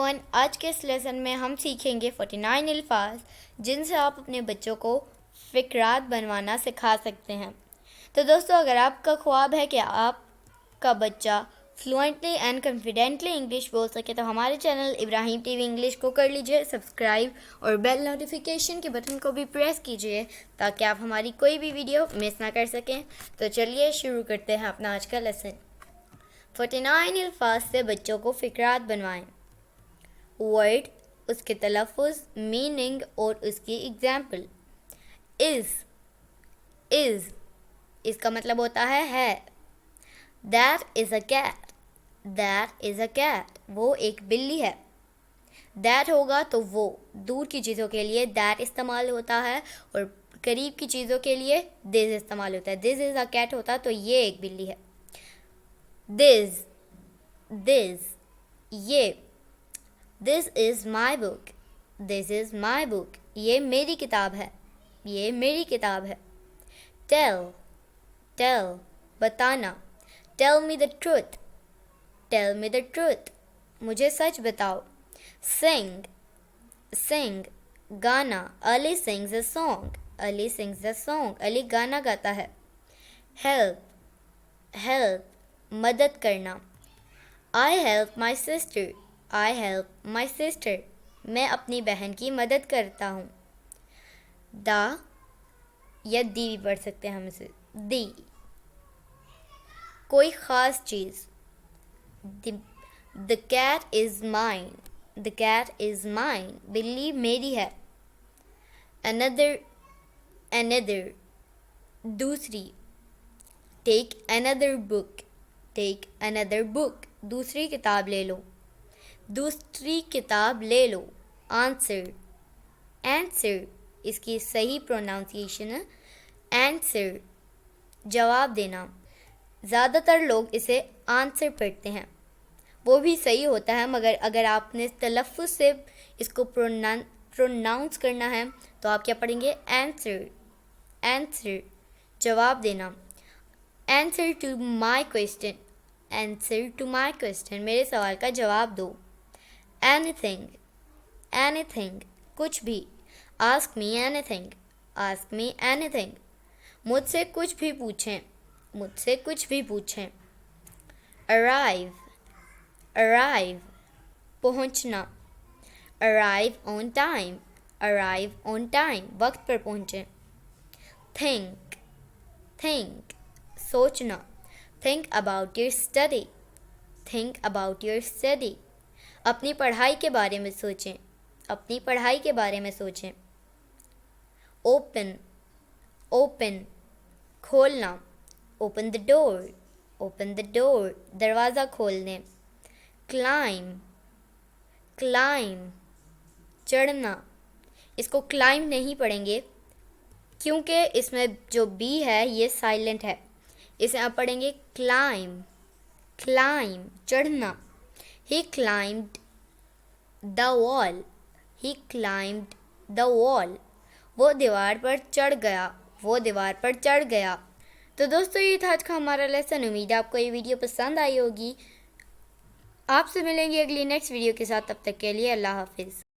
Everyone, आज के इस लेसन में हम सीखेंगे 49 अल्फाज जिनसे आप अपने बच्चों को फ़िक्रात बनवाना सिखा सकते हैं। तो दोस्तों, अगर आपका ख्वाब है कि आपका बच्चा फ्लुएंटली एंड कॉन्फिडेंटली इंग्लिश बोल सके तो हमारे चैनल इब्राहिम टीवी इंग्लिश को कर लीजिए सब्सक्राइब और बेल नोटिफिकेशन के बटन को भी प्रेस कीजिए ताकि आप हमारी कोई भी वीडियो मिस ना कर सकें। तो चलिए शुरू करते हैं अपना आज का लेसन। 49 अल्फाज से बच्चों को फ़िक्रात बनवाएं। वर्ड, उसके तलफ़ुज़, मीनिंग और उसकी एग्जाम्पल। इज़ इसका मतलब होता है। दैट इज़ अ कैट, वो एक बिल्ली है। दैट होगा तो वो, दूर की चीज़ों के लिए दैट इस्तेमाल होता है और करीब की चीज़ों के लिए दिस इस्तेमाल होता है। दिस इज़ अ कैट होता तो ये एक बिल्ली है। दिस ये। दिस इज़ माई बुक, ये मेरी किताब है। टेल बताना। टेल मी द ट्रूथ, मुझे सच बताओ। सिंग गाना। Ali sings a song, Ali गाना गाता है। हेल्प मदद करना। I help my sister, मैं अपनी बहन की मदद करता हूँ। दा या दी भी पढ़ सकते हैं हम इसे। दी कोई ख़ास चीज़। The cat is mine, बिल्ली मेरी है। Another दूसरी। Take another book, दूसरी किताब ले लो। आंसर इसकी सही प्रोनाउंसिएशन है आंसर, जवाब देना। ज़्यादातर लोग इसे आंसर पढ़ते हैं, वो भी सही होता है, मगर अगर आपने तलफ़्फ़ुज़ से इसको प्रोनाउंस करना है तो आप क्या पढ़ेंगे? आंसर, जवाब देना। आंसर टू माई क्वेश्चन, मेरे सवाल का जवाब दो। एनीथिंग कुछ भी। आस्क मी एनीथिंग, मुझसे कुछ भी पूछें। अराइव पहुंचना। अराइव ऑन टाइम, वक्त पर पहुंचें। थिंक सोचना। थिंक अबाउट योर स्टडी, अपनी पढ़ाई के बारे में सोचें। ओपन खोलना। ओपन द डोर, दरवाज़ा खोलने। क्लाइम चढ़ना। इसको क्लाइम नहीं पढ़ेंगे क्योंकि इसमें जो बी है ये साइलेंट है, इसे आप पढ़ेंगे क्लाइम, चढ़ना। He climbed the wall, वो दीवार पर चढ़ गया। तो दोस्तों, ये था आज का हमारा लेसन। उम्मीद है आपको ये वीडियो पसंद आई होगी। आपसे मिलेंगे अगली नेक्स्ट वीडियो के साथ, तब तक के लिए अल्लाह हाफिज़।